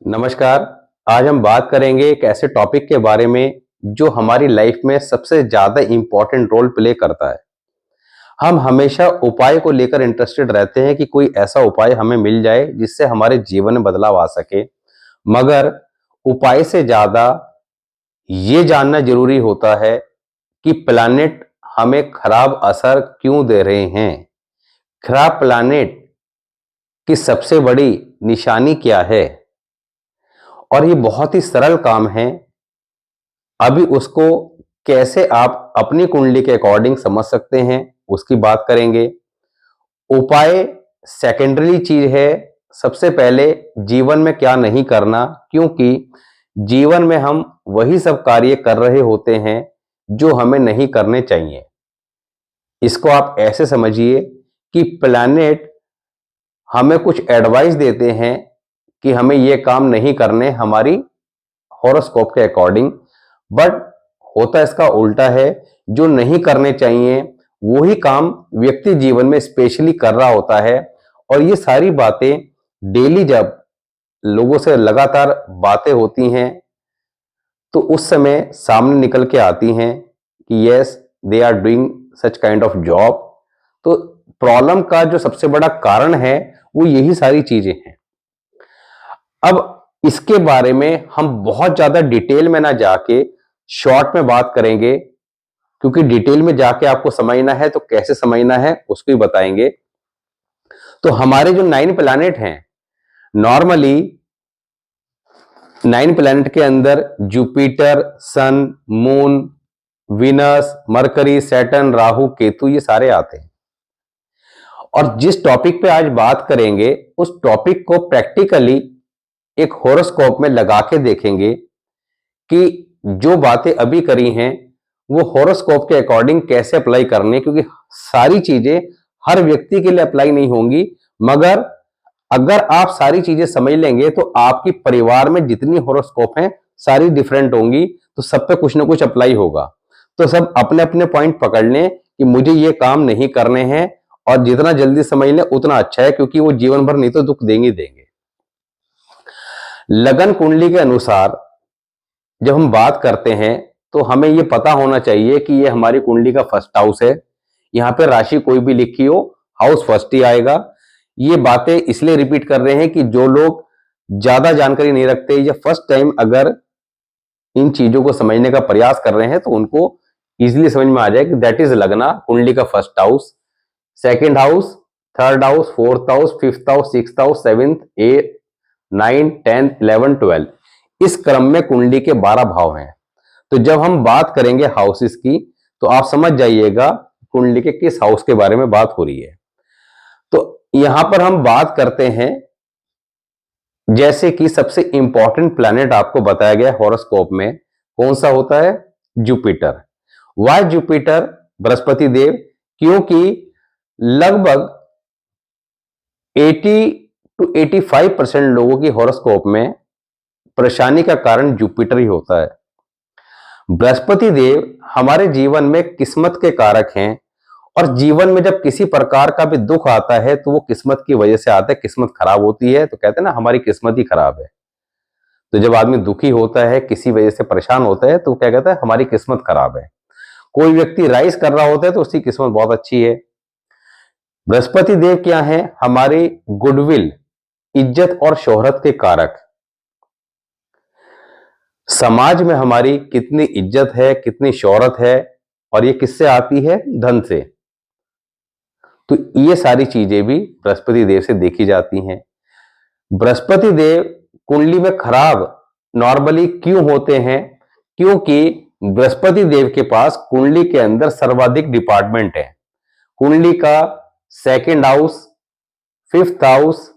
नमस्कार। आज हम बात करेंगे एक ऐसे टॉपिक के बारे में जो हमारी लाइफ में सबसे ज़्यादा इम्पोर्टेंट रोल प्ले करता है। हम हमेशा उपाय को लेकर इंटरेस्टेड रहते हैं कि कोई ऐसा उपाय हमें मिल जाए जिससे हमारे जीवन में बदलाव आ सके। मगर उपाय से ज़्यादा ये जानना ज़रूरी होता है कि प्लैनेट हमें खराब असर क्यों दे रहे हैं? खराब प्लैनेट की सबसे बड़ी निशानी क्या है? और ये बहुत ही सरल काम है। अभी उसको कैसे आप अपनी कुंडली के अकॉर्डिंग समझ सकते हैं, उसकी बात करेंगे। उपाय सेकेंडरी चीज है। सबसे पहले जीवन में क्या नहीं करना, क्योंकि जीवन में हम वही सब कार्य कर रहे होते हैं जो हमें नहीं करने चाहिए। इसको आप ऐसे समझिए कि प्लैनेट हमें कुछ एडवाइस देते हैं कि हमें ये काम नहीं करने हमारी हॉरोस्कोप के अकॉर्डिंग, बट होता इसका उल्टा है। जो नहीं करने चाहिए वही काम व्यक्ति जीवन में स्पेशली कर रहा होता है। और ये सारी बातें डेली जब लोगों से लगातार बातें होती हैं तो उस समय सामने निकल के आती हैं कि yes, they are doing such kind of job. तो प्रॉब्लम का जो सबसे बड़ा कारण है वो यही सारी चीजें हैं। अब इसके बारे में हम बहुत ज्यादा डिटेल में ना जाके शॉर्ट में बात करेंगे, क्योंकि डिटेल में जाके आपको समझना है तो कैसे समझना है उसको ही बताएंगे। तो हमारे जो 9 प्लैनेट हैं, नॉर्मली 9 प्लैनेट के अंदर Jupiter, sun, moon, Venus, Mercury, Saturn, Rahu, Ketu ये सारे आते हैं। और जिस टॉपिक पे आज बात करेंगे उस टॉपिक को प्रैक्टिकली एक होरोस्कोप में लगा के देखेंगे कि जो बातें अभी करी हैं वो होरोस्कोप के अकॉर्डिंग कैसे अप्लाई करनी है, क्योंकि सारी चीजें हर व्यक्ति के लिए अप्लाई नहीं होंगी। मगर अगर आप सारी चीजें समझ लेंगे तो आपकी परिवार में जितनी होरोस्कोप हैं सारी डिफरेंट होंगी, तो सब पे कुछ ना कुछ अप्लाई होगा। तो सब अपने अपने पॉइंट पकड़ लें कि मुझे ये काम नहीं करने हैं, और जितना जल्दी समझ लें उतना अच्छा है, क्योंकि वो जीवन भर नहीं तो दुख देंगे देंगे। लगन कुंडली के अनुसार जब हम बात करते हैं तो हमें यह पता होना चाहिए कि यह हमारी कुंडली का फर्स्ट हाउस है। यहां पे राशि कोई भी लिखी हो, हाउस फर्स्ट ही आएगा। ये बातें इसलिए रिपीट कर रहे हैं कि जो लोग ज्यादा जानकारी नहीं रखते या फर्स्ट टाइम अगर इन चीजों को समझने का प्रयास कर रहे हैं तो उनको इजीली समझ में आ जाए कि दैट इज लगना कुंडली का first house, second house, third house, fourth house, fifth house, sixth house, seventh, eight, 9, 10, 11, 12, इस क्रम में कुंडली के 12 भाव हैं। तो जब हम बात करेंगे हाउसेस की तो आप समझ जाइएगा कुंडली के किस हाउस के बारे में बात हो रही है। तो यहां पर हम बात करते हैं, जैसे कि सबसे इंपॉर्टेंट प्लैनेट आपको बताया गया हॉरोस्कोप में कौन सा होता है? Jupiter. Why Jupiter? Brihaspati Dev. क्योंकि लगभग 80 to 85% लोगों की हॉरोस्कोप में परेशानी का कारण जुपिटर ही होता है। बृहस्पति देव हमारे जीवन में किस्मत के कारक हैं, और जीवन में जब किसी प्रकार का भी दुख आता है तो वो किस्मत की वजह से आता है। किस्मत खराब होती है तो कहते हैं ना हमारी किस्मत ही खराब है। तो जब आदमी दुखी होता है, किसी वजह से परेशान होता है, तो क्या कहता है? हमारी किस्मत खराब है। कोई व्यक्ति राइज कर रहा होता है तो उसकी किस्मत बहुत अच्छी है। बृहस्पति देव क्या है? हमारी गुडविल, इज्जत और शोहरत के कारक। समाज में हमारी कितनी इज्जत है, कितनी शोहरत है, और ये किससे आती है? धन से। तो ये सारी चीजें भी बृहस्पति देव से देखी जाती हैं। बृहस्पति देव कुंडली में खराब नॉर्मली क्यों होते हैं? क्योंकि बृहस्पति देव के पास कुंडली के अंदर सर्वाधिक डिपार्टमेंट है। कुंडली का second house, fifth house,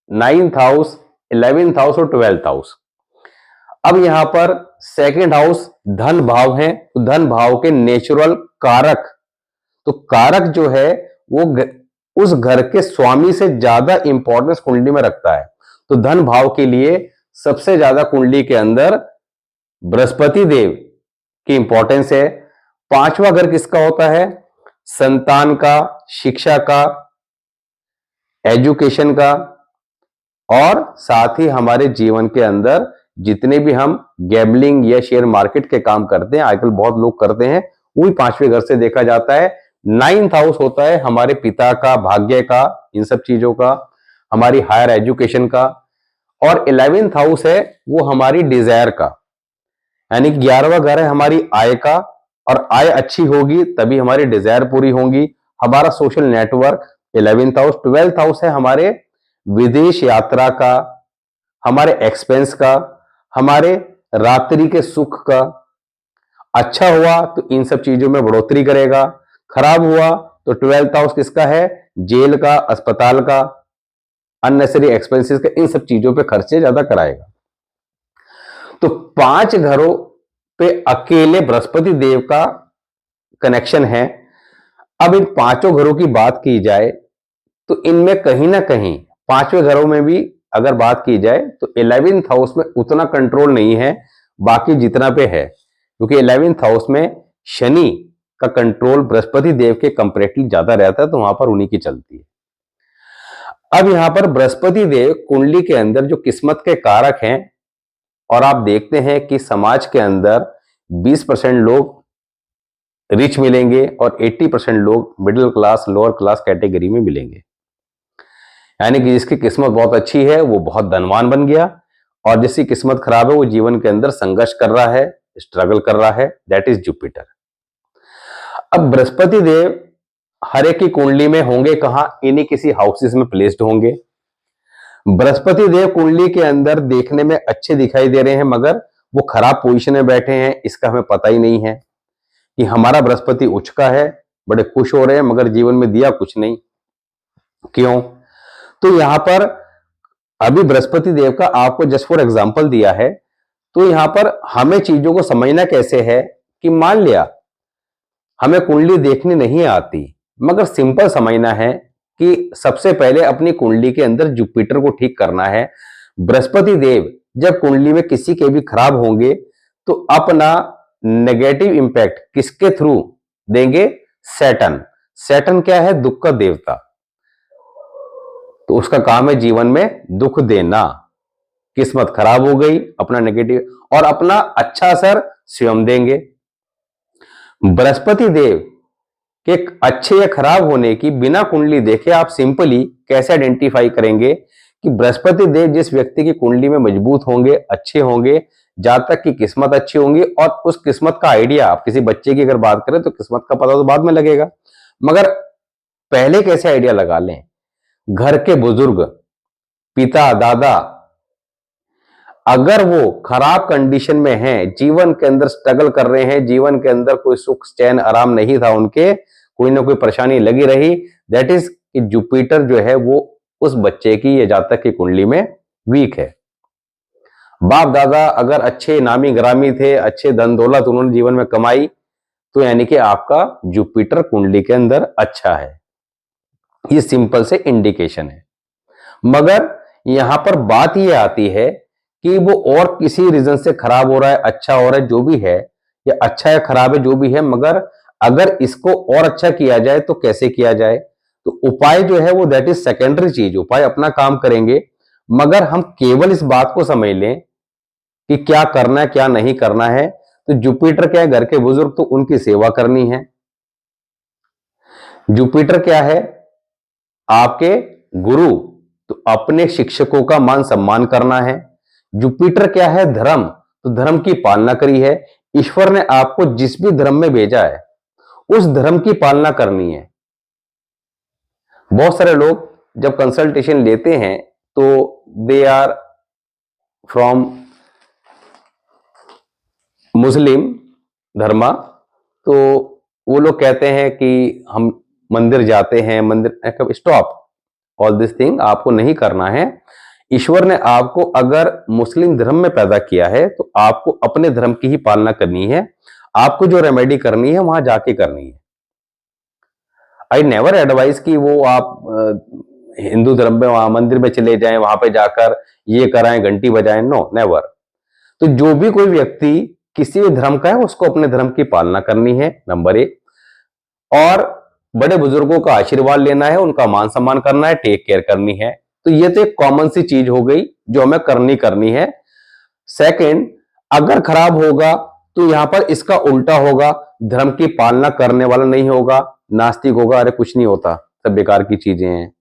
9th house, 11th house और 12th हाउस। अब यहां पर सेकेंड हाउस धन भाव है, तो धन भाव के नेचुरल कारक, तो कारक जो है वो उस घर के स्वामी से ज्यादा इंपॉर्टेंस कुंडली में रखता है। तो धन भाव के लिए सबसे ज्यादा कुंडली के अंदर बृहस्पति देव की इंपॉर्टेंस है। पांचवा घर किसका होता है? संतान का, शिक्षा का, एजुकेशन का, और साथ ही हमारे जीवन के अंदर जितने भी हम गैम्बलिंग या शेयर मार्केट के काम करते हैं, आजकल बहुत लोग करते हैं, वही पांचवें घर से देखा जाता है। 9th हाउस होता है हमारे पिता का, भाग्य का, इन सब चीजों का, हमारी हायर एजुकेशन का। और 11th हाउस है वो हमारी डिजायर का, यानी 11वां घर है हमारी आय का, और आय अच्छी होगी तभी हमारी डिजायर पूरी होंगी। हमारा social network 11th house. 12th house है हमारे विदेश यात्रा का, हमारे एक्सपेंस का, हमारे रात्रि के सुख का। अच्छा हुआ तो इन सब चीजों में बढ़ोतरी करेगा, खराब हुआ तो 12th हाउस किसका है? जेल का, अस्पताल का, अननेसेसरी एक्सपेंसेस का, इन सब चीजों पे खर्चे ज्यादा कराएगा। तो 5 घरों पे अकेले बृहस्पति देव का कनेक्शन है। अब इन 5 घरों की बात की जाए तो इनमें कहीं ना कहीं 5वें घरों में भी अगर बात की जाए तो 11th हाउस में उतना कंट्रोल नहीं है बाकी जितना पे है, क्योंकि 11th हाउस में शनि का कंट्रोल बृहस्पति देव के कंपैरेटिवली ज्यादा रहता है, तो वहां पर उन्हीं की चलती है। अब यहां पर बृहस्पति देव कुंडली के अंदर जो किस्मत के कारक हैं, और आप देखते हैं कि समाज के अंदर 20% लोग रिच मिलेंगे और 80% लोग middle class, lower class category में मिलेंगे। यानी कि जिसकी किस्मत बहुत अच्छी है वो बहुत धनवान बन गया, और जिसकी किस्मत खराब है वो जीवन के अंदर संघर्ष कर रहा है, स्ट्रगल कर रहा है। That is Jupiter. अब बृहस्पति देव हर एक की कुंडली में होंगे कहां? इन्हीं किसी हाउसेस में प्लेस्ड होंगे। बृहस्पति देव कुंडली के अंदर देखने में अच्छे दिखाई दे रहे हैं, मगर वो खराब पोजीशन में बैठे हैं, इसका हमें पता ही नहीं है कि हमारा बृहस्पति उच्च का है, बड़े खुश हो रहे हैं, मगर जीवन में दिया कुछ नहीं। क्यों? तो यहां पर अभी बृहस्पति देव का आपको जस्ट फॉर एग्जांपल दिया है, तो यहां पर हमें चीजों को समझना कैसे है कि मान लिया हमें कुंडली देखनी नहीं आती, मगर सिंपल समझना है कि सबसे पहले अपनी कुंडली के अंदर जुपिटर को ठीक करना है। बृहस्पति देव जब कुंडली में किसी के भी खराब होंगे तो अपना नेगेटिव इंपैक्ट किसके थ्रू देंगे? सैटर्न। सैटर्न क्या है? दुख का देवता। तो उसका काम है जीवन में दुख देना। किस्मत खराब हो गई, अपना नेगेटिव, और अपना अच्छा असर स्वयं देंगे। बृहस्पति देव के अच्छे या खराब होने की बिना कुंडली देखे आप सिंपली कैसे आइडेंटिफाई करेंगे कि बृहस्पति देव जिस व्यक्ति की कुंडली में मजबूत होंगे, अच्छे होंगे, जहां तक की किस्मत अच्छी होंगी, और उस किस्मत का आइडिया आप किसी बच्चे की अगर बात करें तो किस्मत का पता तो बाद में लगेगा, मगर पहले कैसे आइडिया लगा लें? घर के बुजुर्ग, पिता, दादा, अगर वो खराब कंडीशन में हैं, जीवन के अंदर स्ट्रगल कर रहे हैं, जीवन के अंदर कोई सुख चैन आराम नहीं था उनके, कोई ना कोई परेशानी लगी रही, दैट इज कि जुपिटर जो है वो उस बच्चे की या जातक की कुंडली में वीक है। बाप दादा अगर अच्छे नामी ग्रामी थे, अच्छे धन दौलत उन्होंने जीवन में कमाई, तो यानी कि आपका जुपिटर कुंडली के अंदर अच्छा है। ये सिंपल से इंडिकेशन है। मगर यहां पर बात यह आती है कि वो और किसी रीजन से खराब हो रहा है, अच्छा हो रहा है, जो भी है, या अच्छा या खराब है जो भी है, मगर अगर इसको और अच्छा किया जाए तो कैसे किया जाए? तो उपाय जो है वो दैट इज सेकेंडरी चीज। उपाय अपना काम करेंगे, मगर हम केवल इस बात को समझ लें कि क्या करना है क्या नहीं करना है। तो जुपिटर क्या है? घर के बुजुर्ग, तो उनकी सेवा करनी है। जुपिटर क्या है? आपके गुरु, तो अपने शिक्षकों का मान सम्मान करना है। जुपिटर क्या है? धर्म, तो धर्म की पालना करी है। ईश्वर ने आपको जिस भी धर्म में भेजा है उस धर्म की पालना करनी है। बहुत सारे लोग जब कंसल्टेशन लेते हैं तो दे आर फ्रॉम मुस्लिम धर्मा, तो वो लोग कहते हैं कि हम मंदिर जाते हैं, मंदिर, स्टॉप ऑल दिस थिंग, आपको नहीं करना है। ईश्वर ने आपको अगर मुस्लिम धर्म में पैदा किया है तो आपको अपने धर्म की ही पालना करनी है। आपको जो रेमेडी करनी है वहां जाके करनी है। आई नेवर एडवाइज कि वो आप हिंदू धर्म में वहां मंदिर में चले जाएं, वहां पे जाकर ये कराएं, घंटी बजाएं, नो नेवर। तो जो भी कोई व्यक्ति किसी भी धर्म का है उसको अपने धर्म की पालना करनी है, नंबर 1। और बड़े बुजुर्गों का आशीर्वाद लेना है, उनका मान सम्मान करना है, टेक केयर करनी है। तो ये तो एक कॉमन सी चीज हो गई जो हमें करनी है। सेकंड, अगर खराब होगा तो यहां पर इसका उल्टा होगा, धर्म की पालना करने वाला नहीं होगा, नास्तिक होगा, अरे कुछ नहीं होता, सब बेकार की चीजें हैं।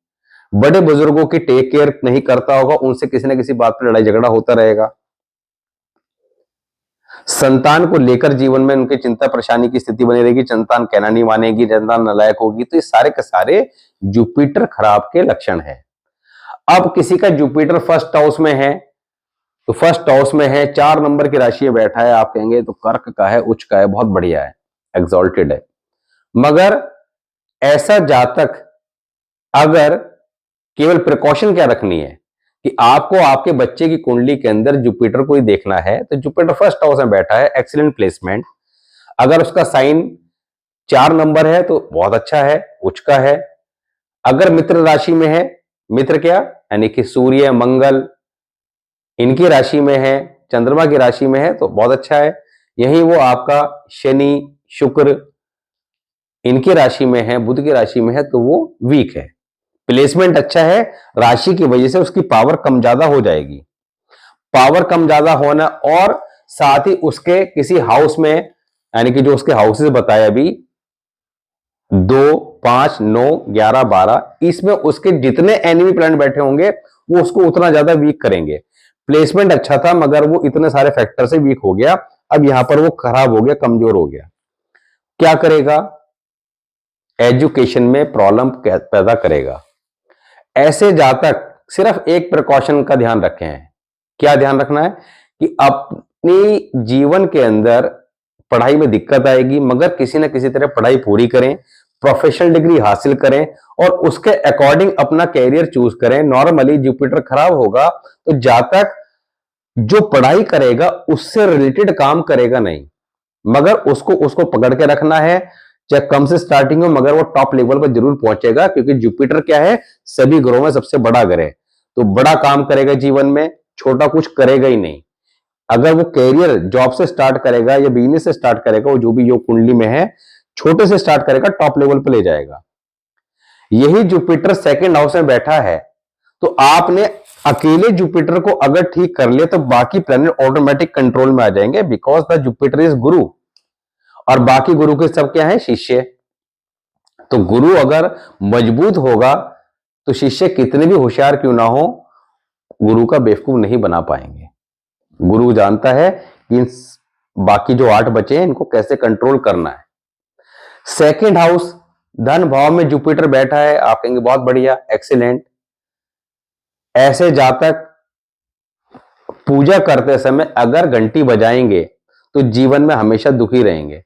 बड़े बुजुर्गों की टेक केयर नहीं करता होगा, उनसे किसी ना किसी बात पर लड़ाई झगड़ा होता रहेगा। संतान को लेकर जीवन में उनकी चिंता परेशानी की स्थिति बनी रहेगी, संतान कहना नहीं मानेगी, संतान नालायक होगी। तो ये सारे के सारे जुपिटर खराब के लक्षण है। अब किसी का जुपिटर फर्स्ट हाउस में है, तो फर्स्ट हाउस में है, 4 नंबर की राशि में बैठा है, आप कहेंगे तो कर्क का है, उच्च का है, बहुत बढ़िया है, एग्जॉल्टेड है। मगर ऐसा जातक अगर केवल प्रिकॉशन क्या रखनी है कि आपको आपके बच्चे की कुंडली के अंदर जुपिटर को ही देखना है, तो जुपिटर फर्स्ट हाउस में बैठा है, एक्सीलेंट प्लेसमेंट। अगर उसका साइन 4 नंबर है तो बहुत अच्छा है, उच्च का है। अगर मित्र राशि में है, मित्र क्या यानी कि सूर्य मंगल इनकी राशि में है, चंद्रमा की राशि में है, तो बहुत अच्छा है। यही वो आपका शनि शुक्र इनकी राशि में है, बुध की राशि में है, तो वो वीक है। प्लेसमेंट अच्छा है, राशि की वजह से उसकी पावर कम ज्यादा हो जाएगी। पावर कम ज्यादा होना और साथ ही उसके किसी हाउस में, यानी कि जो उसके हाउसेस बताया अभी 2, 5, 9, 11, 12, इसमें उसके जितने एनिमी प्लैनेट बैठे होंगे वो उसको उतना ज्यादा वीक करेंगे। प्लेसमेंट अच्छा था मगर वो इतने सारे फैक्टर से वीक हो गया, अब यहां पर वो खराब हो गया, कमजोर हो गया। क्या करेगा? एजुकेशन में प्रॉब्लम पैदा करेगा। ऐसे जातक सिर्फ एक प्रिकॉशन का ध्यान रखे हैं। क्या ध्यान रखना है कि अपनी जीवन के अंदर पढ़ाई में दिक्कत आएगी, मगर किसी ना किसी तरह पढ़ाई पूरी करें, प्रोफेशनल डिग्री हासिल करें और उसके अकॉर्डिंग अपना कैरियर चूज करें। नॉर्मली जुपिटर खराब होगा तो जातक जो पढ़ाई करेगा उससे रिलेटेड काम करेगा नहीं, मगर उसको उसको पकड़ के रखना है, चाहे कम से स्टार्टिंग हो, मगर वो टॉप लेवल पर जरूर पहुंचेगा, क्योंकि जुपिटर क्या है, सभी ग्रहों में सबसे बड़ा ग्रह, तो बड़ा काम करेगा जीवन में, छोटा कुछ करेगा ही नहीं। अगर वो कैरियर जॉब से स्टार्ट करेगा या बिजनेस से स्टार्ट करेगा, वो जो भी योग कुंडली में है, छोटे से स्टार्ट करेगा, टॉप लेवल पर ले जाएगा। यही जुपिटर सेकंड हाउस में बैठा है, तो आपने अकेले जुपिटर को अगर ठीक कर लिया तो बाकी प्लैनेट ऑटोमेटिक कंट्रोल में आ जाएंगे, बिकॉज द जुपिटर इज गुरु, और बाकी गुरु के सब क्या है, शिष्य। तो गुरु अगर मजबूत होगा तो शिष्य कितने भी होशियार क्यों ना हो, गुरु का बेवकूफ नहीं बना पाएंगे। गुरु जानता है कि बाकी जो 8 बचे हैं इनको कैसे कंट्रोल करना है। सेकंड हाउस धन भाव में जुपिटर बैठा है, आप कहेंगे बहुत बढ़िया, एक्सीलेंट। ऐसे जातक पूजा करते समय अगर घंटी बजाएंगे तो जीवन में हमेशा दुखी रहेंगे।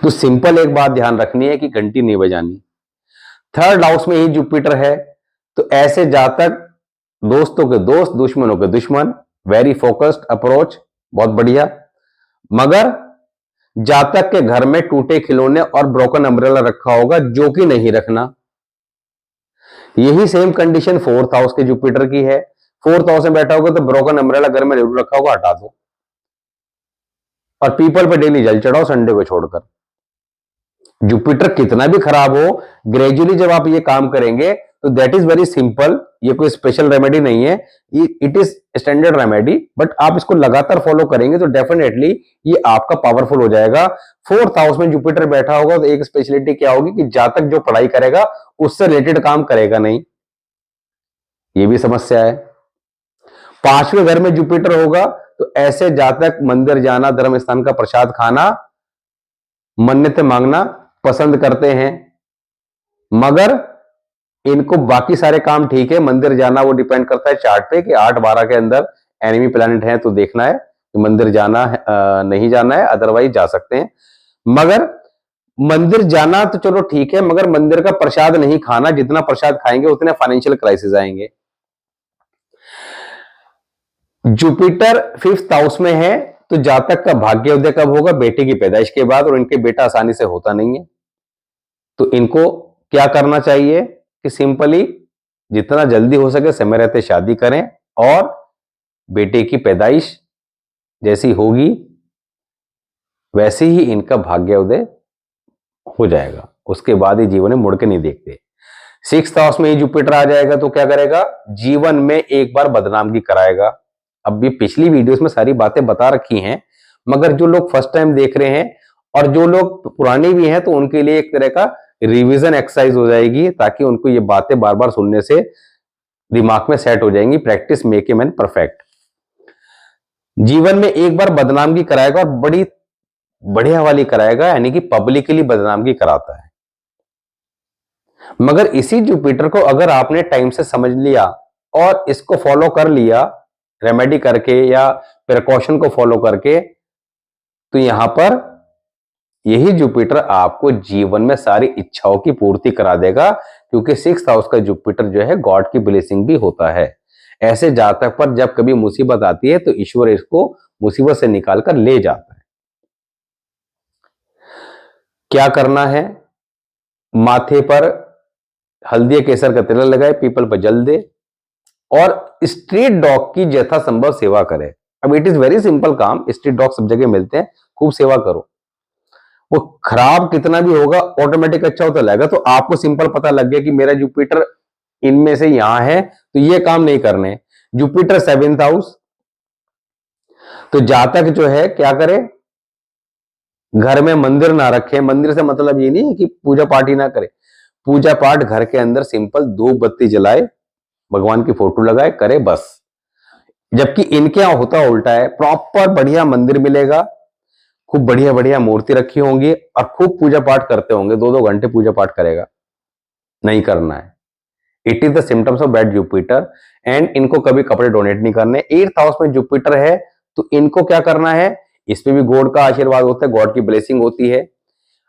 तो सिंपल एक बात ध्यान रखनी है कि घंटी नहीं बजानी। थर्ड हाउस में ही जुपिटर है, तो ऐसे जातक दोस्तों के दोस्त, दुश्मनों के दुश्मन, वेरी फोकस्ड अप्रोच, बहुत बढ़िया। मगर जातक के घर में टूटे खिलौने और ब्रोकन अम्ब्रेला रखा होगा, जो कि नहीं रखना। यही सेम कंडीशन फोर्थ हाउस के जुपिटर की है। फोर्थ हाउस में बैठा होगा तो ब्रोकन अम्ब्रेला घर में जरूर रखा होगा, हटा दो। और पीपल पे डेली जल चढ़ाओ, संडे को छोड़कर। जुपिटर कितना भी खराब हो, ग्रेजुअली जब आप ये काम करेंगे तो दैट इज वेरी सिंपल, ये कोई स्पेशल रेमेडी नहीं है, it is standard remedy, but आप इसको लगातार फॉलो करेंगे तो डेफिनेटली ये आपका पावरफुल हो जाएगा। फोर्थ हाउस में जुपिटर बैठा होगा तो एक स्पेशलिटी क्या होगी कि जातक जो पढ़ाई करेगा उससे रिलेटेड काम करेगा नहीं, ये भी समस्या है। 5वें घर में जुपिटर होगा तो ऐसे जातक मंदिर जाना, धर्म स्थान का प्रसाद खाना, मन्नतें मांगना पसंद करते हैं। मगर इनको बाकी सारे काम ठीक है, मंदिर जाना वो डिपेंड करता है चार्ट पे कि 8-12 के अंदर एनिमी प्लैनेट है तो देखना है कि मंदिर जाना है, नहीं जाना है, अदरवाइज जा सकते हैं। मगर मंदिर जाना तो चलो ठीक है, मगर मंदिर का प्रसाद नहीं खाना, जितना प्रसाद खाएंगे उतने फाइनेंशियल क्राइसिस आएंगे। जुपिटर 5th हाउस में है तो जातक का भाग्योदय कब होगा, बेटे की पैदाइश के बाद, और इनके बेटा आसानी से होता नहीं है। तो इनको क्या करना चाहिए कि सिंपली जितना जल्दी हो सके समय रहते शादी करें, और बेटे की पैदाइश जैसी होगी वैसे ही इनका भाग्योदय हो जाएगा, उसके बाद ही जीवन में मुड़ के नहीं देखते। 6th हाउस में ही जुपिटर आ जाएगा तो क्या करेगा, जीवन में एक बार बदनामगी कराएगा। अब भी पिछली वीडियोस में सारी बातें बता रखी हैं, मगर जो लोग फर्स्ट टाइम देख रहे हैं और जो लोग पुराने भी हैं तो उनके लिए एक तरह का रिवीजन एक्सरसाइज हो जाएगी, ताकि उनको ये बातें बार बार सुनने से दिमाग में सेट हो जाएंगी। Practice make a man perfect. जीवन में एक बार बदनामगी कराएगा और बड़ी बढ़िया वाली कराएगा, यानी कि पब्लिकली बदनामगी कराता है। मगर इसी जुपिटर को अगर आपने टाइम से समझ लिया और इसको फॉलो कर लिया रेमेडी करके या प्रिकॉशन को फॉलो करके, तो यहां पर यही जुपिटर आपको जीवन में सारी इच्छाओं की पूर्ति करा देगा, क्योंकि 6th हाउस का जुपिटर जो है गॉड की ब्लेसिंग भी होता है। ऐसे जातक पर जब कभी मुसीबत आती है तो ईश्वर इसको मुसीबत से निकालकर ले जाता है। क्या करना है, माथे पर हल्दी केसर का तिलक लगाए, पीपल पर जल दे और स्ट्रीट डॉग की यथासंभव सेवा करे। अब इट इज वेरी सिंपल काम, स्ट्रीट डॉग सब जगह मिलते हैं, खूब सेवा करो। वो खराब कितना भी होगा ऑटोमेटिक अच्छा होता लगेगा। तो आपको सिंपल पता लग गया कि मेरा जुपिटर इनमें से यहां है तो ये काम नहीं करने। जुपिटर 7th हाउस, तो जातक जो है क्या करे, घर में मंदिर ना रखे। मंदिर से मतलब ये नहीं है कि पूजा पाठ ही ना करे, पूजा पाठ घर के अंदर सिंपल धूप बत्ती जलाए, भगवान की फोटो लगाए, करे बस। जबकि इनके यहां होता उल्टा है, प्रॉपर बढ़िया मंदिर मिलेगा, खूब बढ़िया बढ़िया मूर्ति रखी होंगी और खूब पूजा पाठ करते होंगे, 2-2 घंटे पूजा पाठ करेगा। नहीं करना है। It is the symptoms of bad Jupiter. And इनको कभी कपड़े डोनेट नहीं करने। 8th हाउस में जुपिटर है तो इनको क्या करना है, इसमें भी गॉड का आशीर्वाद होता है, गॉड की ब्लेसिंग होती है।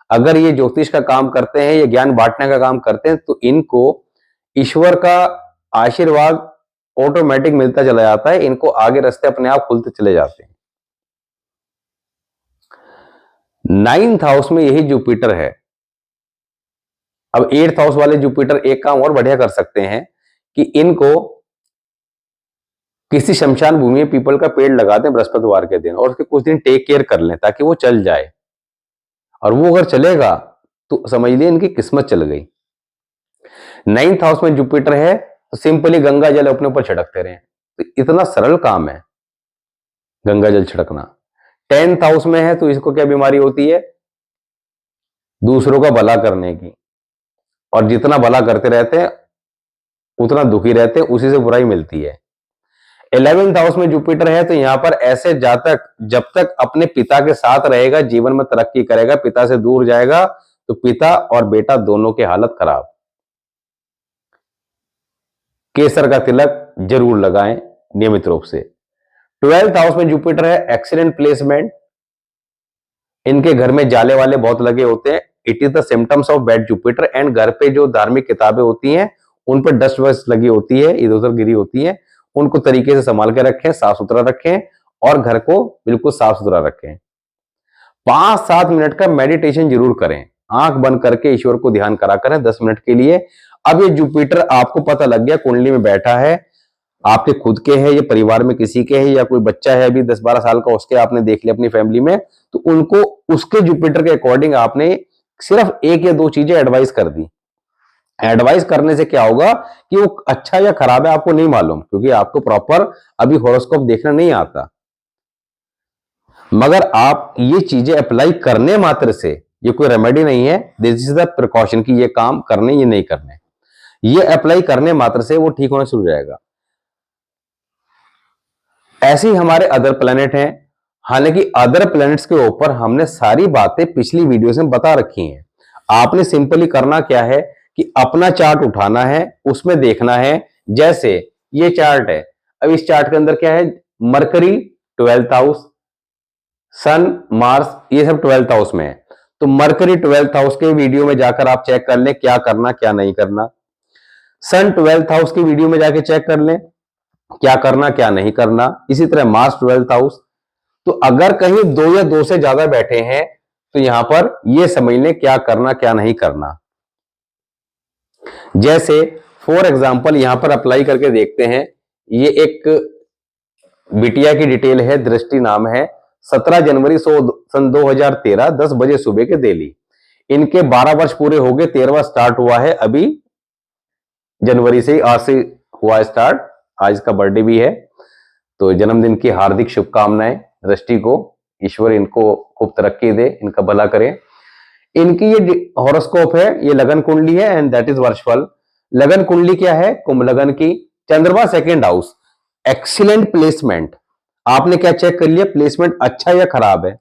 अगर ये ज्योतिष का काम करते हैं, ये ज्ञान बांटने का काम करते हैं, तो इनको ईश्वर का आशीर्वाद ऑटोमेटिक मिलता चला जाता है, इनको आगे रास्ते अपने आप खुलते चले जाते हैं। 9th हाउस में यही जुपिटर है। अब 8th हाउस वाले जुपिटर एक काम और बढ़िया कर सकते हैं कि इनको किसी शमशान भूमि में पीपल का पेड़ लगा दें बृहस्पतिवार के दिन और उसके कुछ दिन टेक केयर कर लें ताकि वो चल जाए। और वो अगर चलेगा तो समझ लीजिए इनकी किस्मत चल गई। 9th हाउस में जुपिटर है तो सिंपली गंगा जल अपने ऊपर छिड़कते रहें, तो इतना सरल काम है गंगा जल छिड़कना। 10th हाउस में है तो इसको क्या बीमारी होती है, दूसरों का भला करने की, और जितना भला करते रहते हैं उतना दुखी रहते हैं, उसी से बुराई मिलती है। 11th हाउस में जुपिटर है तो यहां पर ऐसे जातक जब तक अपने पिता के साथ रहेगा जीवन में तरक्की करेगा, पिता से दूर जाएगा तो पिता और बेटा दोनों की हालत खराब। केसर का तिलक जरूर लगाएं नियमित रूप से। 12th हाउस में जुपिटर है, एक्सीडेंट प्लेसमेंट, इनके घर में जाले वाले बहुत लगे होते हैं। It is the symptoms of bad Jupiter. And घर पे जो धार्मिक किताबें होती हैं उन पर डस्ट वस्ट लगी होती है, इधर उधर गिरी होती है, उनको तरीके से संभाल के रखें, साफ सुथरा रखें और घर को बिल्कुल साफ सुथरा रखें। 5-7 मिनट का मेडिटेशन जरूर करें, आंख बंद करके ईश्वर को ध्यान करा करें 10 मिनट के लिए। अब ये जुपिटर आपको पता लग गया कुंडली में बैठा है, आपके खुद के है, ये परिवार में किसी के है, या कोई बच्चा है अभी 10-12 साल का, उसके आपने देख लिया अपनी फैमिली में, तो उनको उसके जुपिटर के अकॉर्डिंग आपने सिर्फ 1 या 2 चीजें एडवाइस कर दी। एडवाइस करने से क्या होगा कि वो अच्छा या खराब है आपको नहीं मालूम, क्योंकि आपको प्रॉपर अभी हॉरोस्कोप देखना नहीं आता। मगर आप ये चीजें अप्लाई करने मात्र से, ये कोई रेमेडी नहीं है, दिस इज द प्रिकॉशन कि ये काम करने ये नहीं करने, ये अप्लाई करने मात्र से वो ठीक होना शुरू हो जाएगा। ऐसे ही हमारे अदर प्लैनेट हैं, हालांकि अदर प्लैनेट्स के ऊपर हमने सारी बातें पिछली वीडियोस में बता रखी हैं। आपने सिंपली करना क्या है कि अपना चार्ट उठाना है, उसमें देखना है। जैसे ये चार्ट है, अब इस चार्ट के अंदर क्या है, मरकरी 12th हाउस, सन मार्स ये सब 12th हाउस में है। तो मरकरी 12th हाउस के वीडियो में जाकर आप चेक कर लें क्या करना क्या नहीं करना। सन 12th हाउस की वीडियो में जाके चेक कर लें क्या करना क्या नहीं करना। इसी तरह मार्स 12th हाउस। तो अगर कहीं 2 या 2 से ज्यादा बैठे हैं तो यहां पर यह समझ लें क्या करना क्या नहीं करना। जैसे फॉर एग्जांपल यहां पर अप्लाई करके देखते हैं। ये एक बिटिया की डिटेल है, दृष्टि नाम है, 17 जनवरी सन 2013 10 बजे सुबह के दिल्ली। इनके 12 वर्ष पूरे हो गए, 13वां स्टार्ट हुआ है अभी जनवरी से, आज से हुआ स्टार्ट, आज इसका बर्थडे भी है। तो जन्मदिन की हार्दिक शुभकामनाएं दृष्टि को, ईश्वर इनको खूब तरक्की दे, इनका भला करे। इनकी ये हॉरोस्कोप है, ये लगन कुंडली है एंड दैट इज वर्षफल। लगन कुंडली क्या है? कुंभ लगन की, चंद्रमा सेकंड हाउस, एक्सीलेंट प्लेसमेंट। आपने क्या चेक कर लिया? प्लेसमेंट अच्छा या खराब है?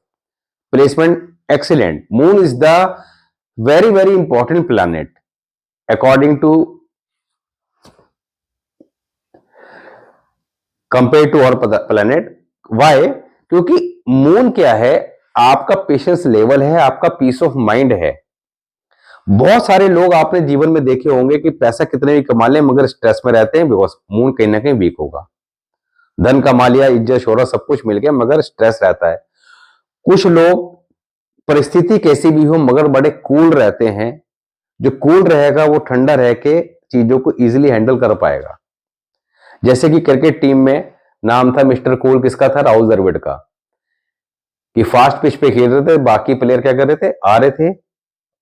Placement excellent. Moon is the very very important planet according to compare to और प्लैनेट। वाई? क्योंकि मून क्या है? आपका पेशेंस लेवल है, आपका पीस ऑफ माइंड है। बहुत सारे लोग आपने जीवन में देखे होंगे कि पैसा कितने भी कमा लें मगर स्ट्रेस में रहते हैं, बिकॉज मून कहीं ना कहीं वीक होगा। धन कमा लिया, इज्जत शोहरत सब कुछ मिल गया, मगर स्ट्रेस रहता है। कुछ लोग परिस्थिति कैसी भी हो मगर बड़े कूल रहते हैं। जो कूल रहेगा वो ठंडा रह के चीजों को इजीली हैंडल कर पाएगा। जैसे कि क्रिकेट टीम में नाम था मिस्टर कूल, किसका था? राहुल द्रविड़ का। कि फास्ट पिच पे खेल रहे थे, बाकी प्लेयर क्या कर रहे थे? आ रहे थे,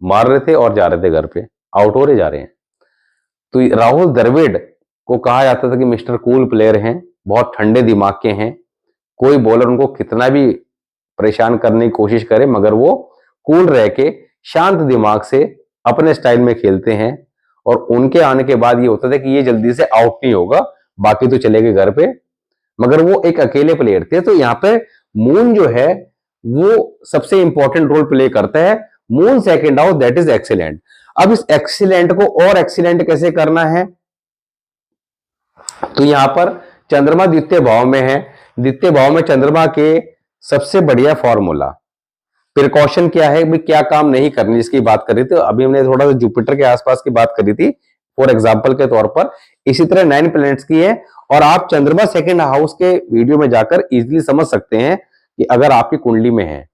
मार रहे थे और जा रहे थे घर पे, आउट हो रहे जा रहे हैं। तो राहुल द्रविड़ को कहा जाता था कि मिस्टर कूल प्लेयर हैं, बहुत ठंडे दिमाग के हैं। कोई बॉलर उनको कितना भी परेशान करने की कोशिश करे मगर वो कूल रह के शांत दिमाग से अपने स्टाइल में खेलते हैं। और उनके आने के बाद ये होता था कि ये जल्दी से आउट नहीं होगा, बाकी तो चले गए घर पे, मगर वो एक अकेले प्लेयर थे। तो यहाँ पे मून जो है वो सबसे इंपॉर्टेंट रोल प्ले करता है। Moon second house, that is excellent. अब इस एक्सीलेंट को और एक्सीलेंट कैसे करना है? तो यहां पर चंद्रमा द्वितीय भाव में है। द्वितीय भाव में चंद्रमा के सबसे बढ़िया फॉर्मूला, प्रिकॉशन क्या है भाई, क्या काम नहीं करनी, जिसकी बात करी थी अभी हमने, थोड़ा सा जुपिटर के आसपास की बात करी थी फॉर एग्जाम्पल के तौर पर। इसी तरह 9 प्लैनेट्स की है और आप चंद्रमा सेकंड हाउस के वीडियो में जाकर इजीली समझ सकते हैं कि अगर आपकी कुंडली में है।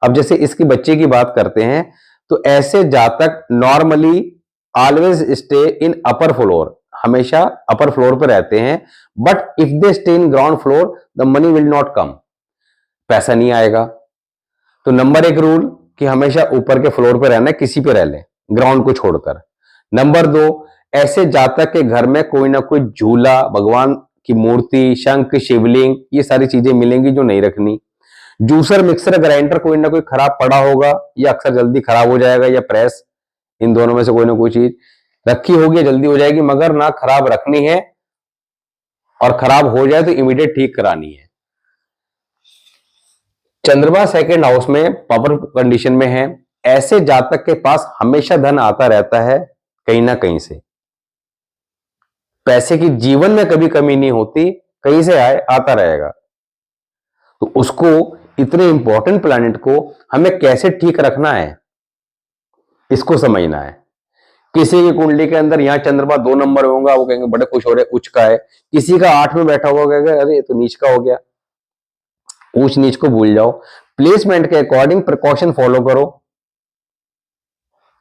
अब जैसे इसकी बच्चे की बात करते हैं तो ऐसे जातक normally always stay in upper floor, हमेशा अपर फ्लोर पर रहते हैं। But if they stay in ground floor the money will not come, पैसा नहीं आएगा। तो नंबर 1 रूल कि हमेशा ऊपर के फ्लोर पे रहना है, किसी पे रह लें ग्राउंड को छोड़कर। नंबर 2, ऐसे जातक के घर में कोई ना कोई झूला, भगवान की मूर्ति, शंख, शिवलिंग, ये सारी चीजें मिलेंगी जो नहीं रखनी। जूसर, मिक्सर, ग्राइंडर कोई ना कोई खराब पड़ा होगा या अक्सर जल्दी खराब हो जाएगा, या प्रेस, इन दोनों में से कोई ना कोई चीज रखी होगी जल्दी हो जाएगी, मगर ना खराब रखनी है और खराब हो जाए तो इमीडिएट ठीक करानी है। चंद्रमा सेकंड हाउस में पावर कंडीशन में है, ऐसे जातक के पास हमेशा धन आता रहता है कहीं ना कहीं से। पैसे की जीवन में कभी कमी नहीं होती, कहीं से आए आता रहेगा। तो उसको, इतने इंपॉर्टेंट प्लैनेट को हमें कैसे ठीक रखना है इसको समझना है। किसी की कुंडली के अंदर यहां चंद्रमा 2 नंबर होगा, वो कहेंगे बड़े खुश हो रहे, उच्च का है। किसी का 8 में बैठा हुआ कहेगा अरे ये तो नीच का हो गया। ऊंच नीच को भूल जाओ, प्लेसमेंट के अकॉर्डिंग प्रिकॉशन फॉलो करो,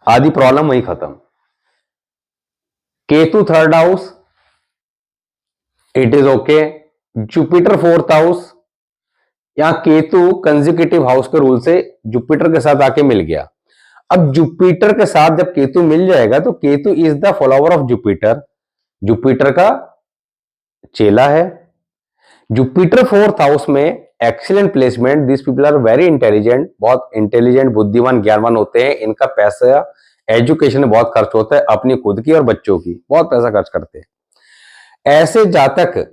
आधी प्रॉब्लम वही खत्म। Ketu third house, it is okay. Jupiter fourth house, यहां केतु कंजिक्यूटिव हाउस के रूल से जुपिटर के साथ आके मिल गया। अब जुपिटर के साथ जब केतु मिल जाएगा तो Ketu is the follower of Jupiter, Jupiter का चेला है। जुपिटर फोर्थ हाउस में excellent placement, this people are very intelligent, बहुत इंटेलिजेंट, बुद्धिमान, ज्ञानवान होते हैं। इनका पैसा एजुकेशन में बहुत खर्च होता है, अपनी खुद की और बच्चों की बहुत पैसा खर्च करते हैं। ऐसे जातक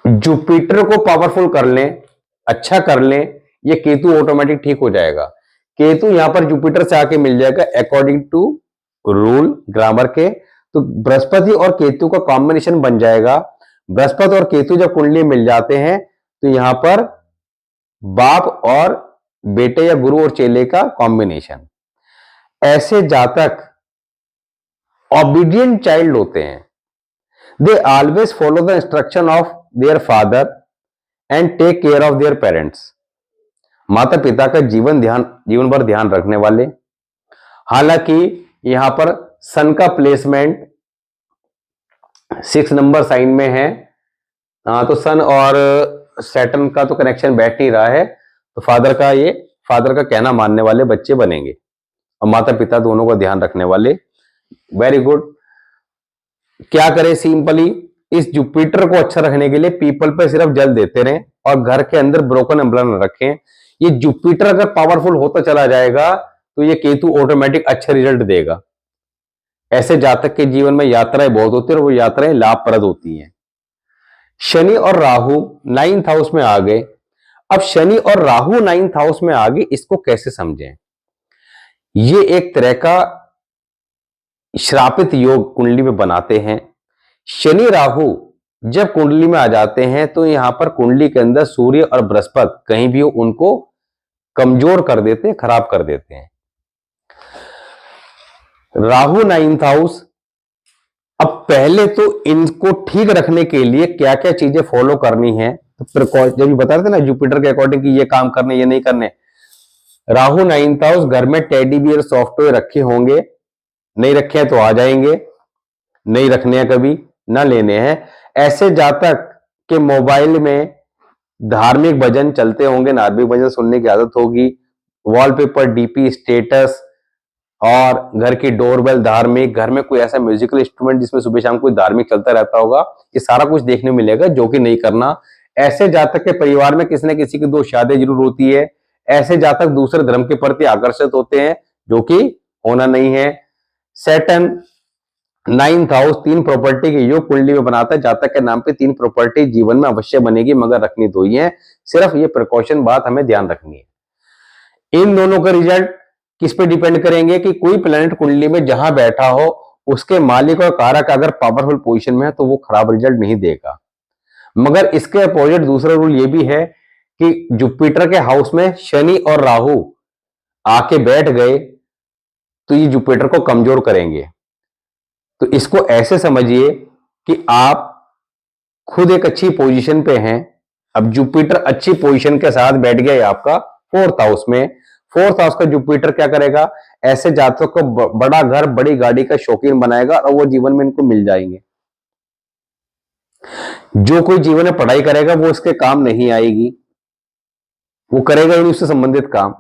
जुपिटर को पावरफुल कर लें, अच्छा कर लें, ये केतु ऑटोमेटिक ठीक हो जाएगा। केतु यहां पर जुपिटर से आके मिल जाएगा अकॉर्डिंग टू रूल ग्रामर के। तो बृहस्पति और केतु का कॉम्बिनेशन बन जाएगा। बृहस्पति और केतु जब कुंडली मिल जाते हैं तो यहां पर बाप और बेटे या गुरु और चेले का कॉम्बिनेशन। ऐसे जातक ओबीडियंट चाइल्ड होते हैं, they always follow the instruction of their father and take care of their parents, माता पिता का जीवन भर ध्यान रखने वाले। हालांकि यहां पर सन का प्लेसमेंट 6 नंबर साइन में है, तो सन और सैटर्न का तो कनेक्शन बैठ नहीं रहा है, तो फादर का कहना मानने वाले बच्चे बनेंगे और माता पिता दोनों का ध्यान रखने वाले। Very good. क्या करें सिंपली, इस जुपिटर को अच्छा रखने के लिए पीपल पे सिर्फ जल देते रहें और घर के अंदर ब्रोकन एम्बलर न रखें। ये जुपिटर अगर पावरफुल होता चला जाएगा तो ये केतु ऑटोमेटिक अच्छा रिजल्ट देगा। ऐसे जातक के जीवन में यात्राएं बहुत होती है और वो यात्राएं लाभप्रद होती हैं। शनि और राहु नाइन्थ हाउस में आ गए। अब शनि और राहु नाइन्थ हाउस में आ गए, इसको कैसे समझें? ये एक तरह का श्रापित योग कुंडली में बनाते हैं। शनि राहु जब कुंडली में आ जाते हैं तो यहां पर कुंडली के अंदर सूर्य और बृहस्पति कहीं भी हो उनको कमजोर कर देते हैं, खराब कर देते हैं। राहु नाइन्थ हाउस, अब पहले तो इनको ठीक रखने के लिए क्या क्या चीजें फॉलो करनी है, तो जब भी बता रहे थे ना जुपिटर के अकॉर्डिंग कि ये काम करने ये नहीं करने। राहु नाइन्थ हाउस, घर में टेडी बियर सॉफ्टवेयर रखे होंगे, नहीं रखे हैं तो आ जाएंगे, नहीं रखने हैं कभी ना लेने हैं। ऐसे जातक के मोबाइल में धार्मिक भजन चलते होंगे, धार्मिक भजन सुनने की आदत होगी। वॉलपेपर, डीपी, स्टेटस और घर की डोरबेल धार्मिक, घर में कोई ऐसा म्यूजिकल इंस्ट्रूमेंट जिसमें सुबह शाम कोई धार्मिक चलता रहता होगा, ये सारा कुछ देखने मिलेगा, जो कि नहीं करना। ऐसे जातक के परिवार में किसी न किसी की दो शादी जरूर होती है। ऐसे जातक दूसरे धर्म के प्रति आकर्षित होते हैं, जो कि होना नहीं है। सैटर्न नाइन्थ हाउस 3 प्रॉपर्टी के योग कुंडली में बनाता है। जातक के नाम पे 3 प्रॉपर्टी जीवन में अवश्य बनेगी, मगर रखनी दो ही है। सिर्फ ये प्रिकॉशन बात हमें ध्यान रखनी है। इन दोनों का रिजल्ट किस पे डिपेंड करेंगे कि कोई प्लैनेट कुंडली में जहां बैठा हो उसके मालिक और कारक अगर पावरफुल पोजीशन में है तो वो खराब रिजल्ट नहीं देगा। मगर इसके अपोजिट दूसरा रूल ये भी है कि जुपिटर के हाउस में शनि और राहु आके बैठ गए तो ये जुपिटर को कमजोर करेंगे। तो इसको ऐसे समझिए कि आप खुद एक अच्छी पोजीशन पे हैं। अब जुपिटर अच्छी पोजीशन के साथ बैठ गया आपका 4th हाउस में। 4th हाउस का जुपिटर क्या करेगा? ऐसे जातकों को बड़ा घर, बड़ी गाड़ी का शौकीन बनाएगा और वो जीवन में इनको मिल जाएंगे। जो कोई जीवन में पढ़ाई करेगा वो उसके काम नहीं आएगी, वो करेगा ही उससे संबंधित काम।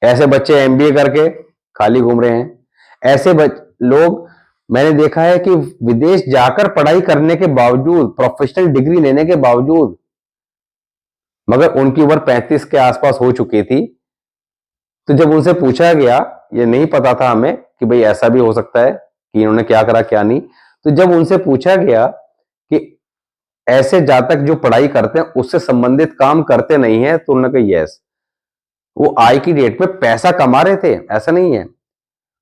ऐसे बच्चे एमबीए करके खाली घूम रहे हैं। ऐसे लोग मैंने देखा है कि विदेश जाकर पढ़ाई करने के बावजूद, प्रोफेशनल डिग्री लेने के बावजूद, मगर उनकी उम्र 35 के आसपास हो चुकी थी, तो जब उनसे पूछा गया, ये नहीं पता था हमें कि भाई ऐसा भी हो सकता है कि इन्होंने क्या करा क्या नहीं, तो जब उनसे पूछा गया कि ऐसे जातक जो पढ़ाई करते हैं उससे संबंधित काम करते नहीं है, तो उन्होंने कहा यस, वो आज की डेट में पैसा कमा रहे थे, ऐसा नहीं है,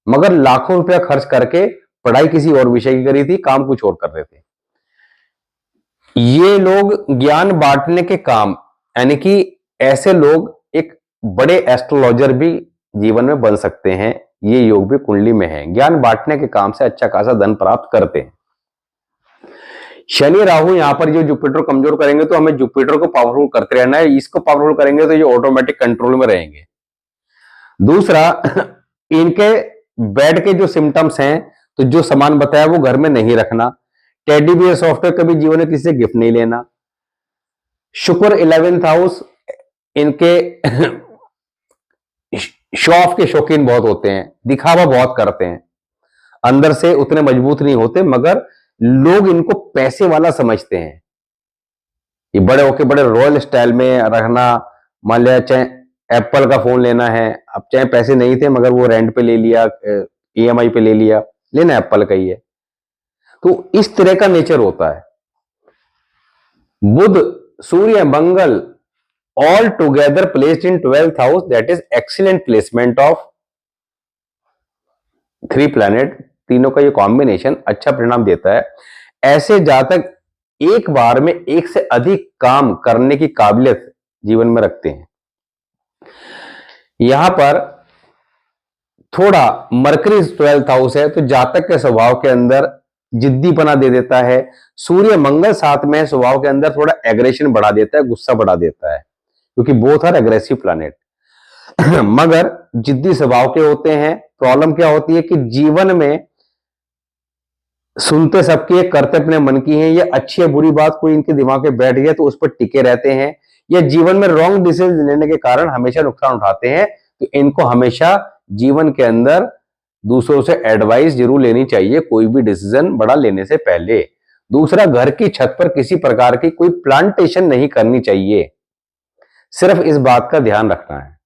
मगर लाखों रुपया खर्च करके पढ़ाई किसी और विषय की करी थी, काम कुछ और कर रहे थे। ये लोग ज्ञान बांटने के काम, यानी कि ऐसे लोग एक बड़े एस्ट्रोलॉजर भी जीवन में बन सकते हैं। ये योग भी कुंडली में है। ज्ञान बांटने के काम से अच्छा खासा धन प्राप्त करते हैं। शनि राहु यहां पर जो जुपिटर कमजोर करेंगे तो हमें जुपिटर को पावरफुल करते रहना है। इसको पावरफुल करेंगे तो ये ऑटोमेटिक कंट्रोल में रहेंगे। दूसरा, इनके बेड के जो सिम्टम्स हैं, तो जो सामान बताया वो घर में नहीं रखना। टेडी बियर सॉफ्टवेयर कभी जीवन में किसी से गिफ्ट नहीं लेना। शुक्र 11th हाउस, इनके शो ऑफ के शौकीन बहुत होते हैं, दिखावा बहुत करते हैं, अंदर से उतने मजबूत नहीं होते, मगर लोग इनको पैसे वाला समझते हैं। ये बड़े होके बड़े रॉयल स्टाइल में रखना। मान लिया चाहे एप्पल का फोन लेना है, अब चाहे पैसे नहीं थे मगर वो रेंट पे ले लिया, ईएमआई पे ले लिया, लेना एप्पल का ही है। तो इस तरह का नेचर होता है। Budh, Surya, Mangal all together placed in 12th house, that is excellent placement of 3 planet. तीनों का ये कॉम्बिनेशन अच्छा परिणाम देता है। ऐसे जातक एक बार में एक से अधिक काम करने की काबिलियत जीवन में रखते हैं। यहां पर थोड़ा मरकरी 12th हाउस है, तो जातक के स्वभाव के अंदर जिद्दीपना दे देता है। सूर्य मंगल साथ में स्वभाव के अंदर थोड़ा एग्रेशन बढ़ा देता है, गुस्सा बढ़ा देता है, क्योंकि बोथ आर एग्रेसिव प्लैनेट। मगर जिद्दी स्वभाव के होते हैं। प्रॉब्लम क्या होती है कि जीवन में सुनते सबकी है, करते अपने मन की है। ये अच्छी या बुरी बात कोई इनके दिमाग में बैठ गया तो उस पर टिके रहते हैं। ये जीवन में रॉन्ग डिसीजन लेने के कारण हमेशा नुकसान उठाते हैं। तो इनको हमेशा जीवन के अंदर दूसरों से एडवाइस जरूर लेनी चाहिए कोई भी डिसीजन बड़ा लेने से पहले। दूसरा, घर की छत पर किसी प्रकार की कोई प्लांटेशन नहीं करनी चाहिए, सिर्फ इस बात का ध्यान रखना है।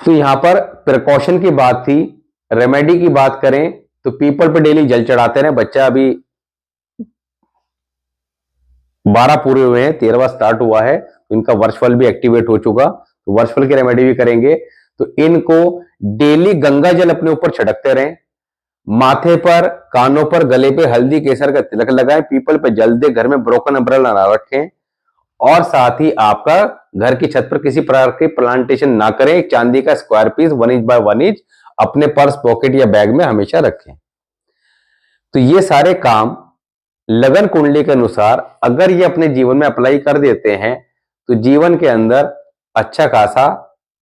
तो यहां पर प्रिकॉशन की बात थी। रेमेडी की बात करें तो पीपल पे डेली जल चढ़ाते रहे। बच्चा अभी 12 पूरे हुए हैं, 13वां स्टार्ट हुआ है, तो इनका वर्षफल भी एक्टिवेट हो चुका, तो वर्षफल की रेमेडी भी करेंगे। तो इनको डेली गंगा जल अपने ऊपर छिड़कते रहें, माथे पर, कानों पर, गले पे हल्दी केसर का तिलक लगाएं, पीपल पे जल दे, घर में ब्रोकन अम्ब्रेला ना रखें, और साथ ही आपका घर की छत पर किसी प्रकार की प्लांटेशन ना करें। एक चांदी का square piece 1 inch by 1 inch अपने पर्स, पॉकेट या बैग में हमेशा रखें। तो ये सारे काम लगन कुंडली के अनुसार अगर ये अपने जीवन में अप्लाई कर देते हैं तो जीवन के अंदर अच्छा खासा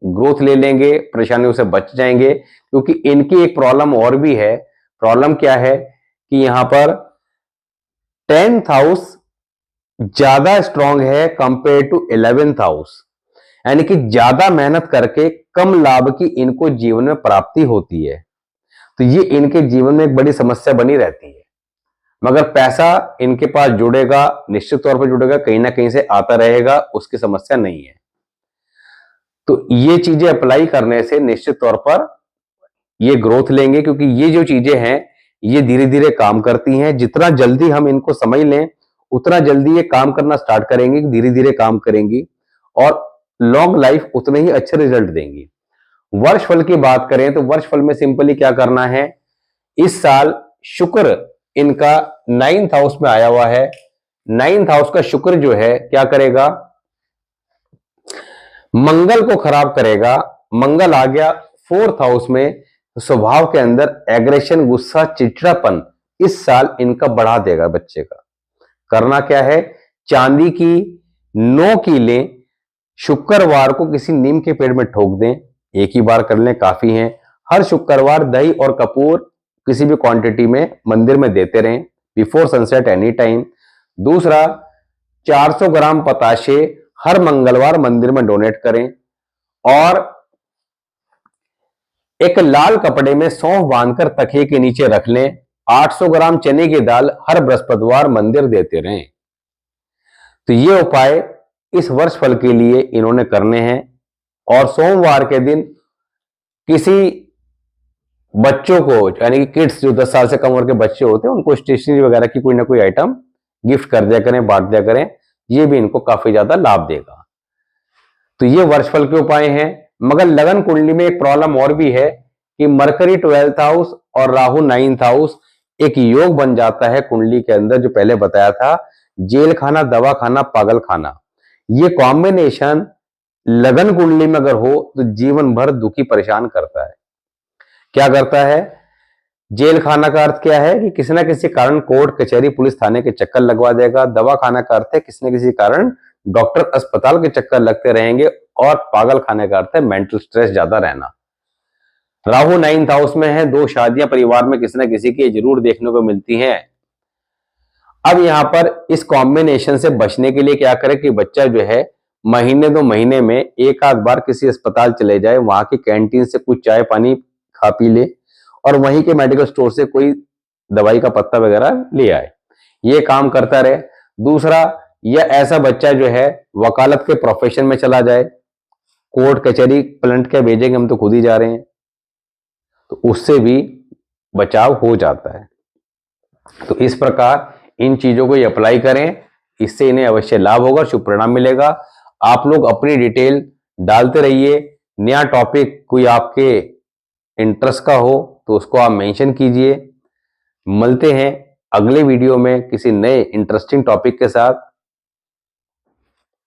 ग्रोथ ले लेंगे, परेशानियों से बच जाएंगे। क्योंकि इनकी एक प्रॉब्लम और भी है। प्रॉब्लम क्या है कि यहां पर 10th हाउस ज्यादा स्ट्रांग है कंपेयर टू 11th हाउस, यानी कि ज्यादा मेहनत करके कम लाभ की इनको जीवन में प्राप्ति होती है। तो ये इनके जीवन में एक बड़ी समस्या बनी रहती है। मगर पैसा इनके पास जुड़ेगा, निश्चित तौर पर जुड़ेगा, कहीं ना कहीं से आता रहेगा, उसकी समस्या नहीं है। तो ये चीजें अप्लाई करने से निश्चित तौर पर ये ग्रोथ लेंगे, क्योंकि ये जो चीजें हैं ये धीरे धीरे काम करती हैं। जितना जल्दी हम इनको समझ लें उतना जल्दी ये काम करना स्टार्ट करेंगी, धीरे धीरे काम करेंगी और लॉन्ग लाइफ उतने ही अच्छे रिजल्ट देंगी। वर्षफल की बात करें तो वर्षफल में सिंपली क्या करना है, इस साल शुक्र इनका 9th हाउस में आया हुआ है। 9th हाउस का शुक्र जो है क्या करेगा, मंगल को खराब करेगा। मंगल आ गया 4th हाउस में, तो स्वभाव के अंदर एग्रेशन, गुस्सा, चिड़चिड़ापन इस साल इनका बढ़ा देगा बच्चे का। करना क्या है, चांदी की 9 कीलें शुक्रवार को किसी नीम के पेड़ में ठोक दें। एक ही बार कर लें, काफी है। हर शुक्रवार दही और कपूर किसी भी क्वांटिटी में मंदिर में देते रहें, बिफोर सनसेट एनी टाइम। दूसरा, 400 ग्राम पताशे हर मंगलवार मंदिर में डोनेट करें और एक लाल कपड़े में सौंफ बांधकर तकिए के नीचे रख लें। 800 ग्राम चने की दाल हर बृहस्पतिवार मंदिर देते रहें। तो ये उपाय इस वर्ष फल के लिए इन्होंने करने हैं। और सोमवार के दिन किसी बच्चों को, यानी कि किड्स जो 10 साल से कम उम्र के बच्चे होते हैं, उनको स्टेशनरी वगैरह की कोई ना कोई आइटम गिफ्ट कर दिया करें, बांट दिया करें। ये भी इनको काफी ज्यादा लाभ देगा। तो ये वर्षफल के उपाय हैं। मगर लगन कुंडली में एक प्रॉब्लम और भी है कि मरकरी 12th हाउस और राहु 9th हाउस एक योग बन जाता है कुंडली के अंदर, जो पहले बताया था, जेल खाना, दवा खाना, पागल खाना। ये कॉम्बिनेशन लगन कुंडली में अगर हो तो जीवन भर दुखी परेशान करता है। क्या करता है, जेल खाना का अर्थ क्या है कि किसी ना किसी कारण कोर्ट कचहरी पुलिस थाने के चक्कर लगवा देगा। दवा खाना का अर्थ है किसी न किसी कारण डॉक्टर अस्पताल के चक्कर लगते रहेंगे। और पागल खाने का अर्थ है मेंटल स्ट्रेस ज्यादा रहना। राहु 9th हाउस में है, 2 शादियां परिवार में किसी न किसी की जरूर देखने को मिलती हैं। अब यहां पर इस कॉम्बिनेशन से बचने के लिए क्या करें कि बच्चा जो है महीने 2 महीने में एक आध बार किसी अस्पताल चले जाए, वहां की कैंटीन से कुछ चाय पानी खा पी ले और वहीं के मेडिकल स्टोर से कोई दवाई का पत्ता वगैरह ले आए। ये काम करता रहे। दूसरा, यह ऐसा बच्चा जो है वकालत के प्रोफेशन में चला जाए, कोर्ट कचहरी पलट के भेजेंगे, हम तो खुद ही जा रहे हैं, तो उससे भी बचाव हो जाता है। तो इस प्रकार इन चीजों को ये अप्लाई करें, इससे इन्हें अवश्य लाभ होगा, शुभ परिणाम मिलेगा। आप लोग अपनी डिटेल डालते रहिए। नया टॉपिक कोई आपके इंटरेस्ट का हो तो उसको आप मेंशन कीजिए। मिलते हैं अगले वीडियो में किसी नए इंटरेस्टिंग टॉपिक के साथ।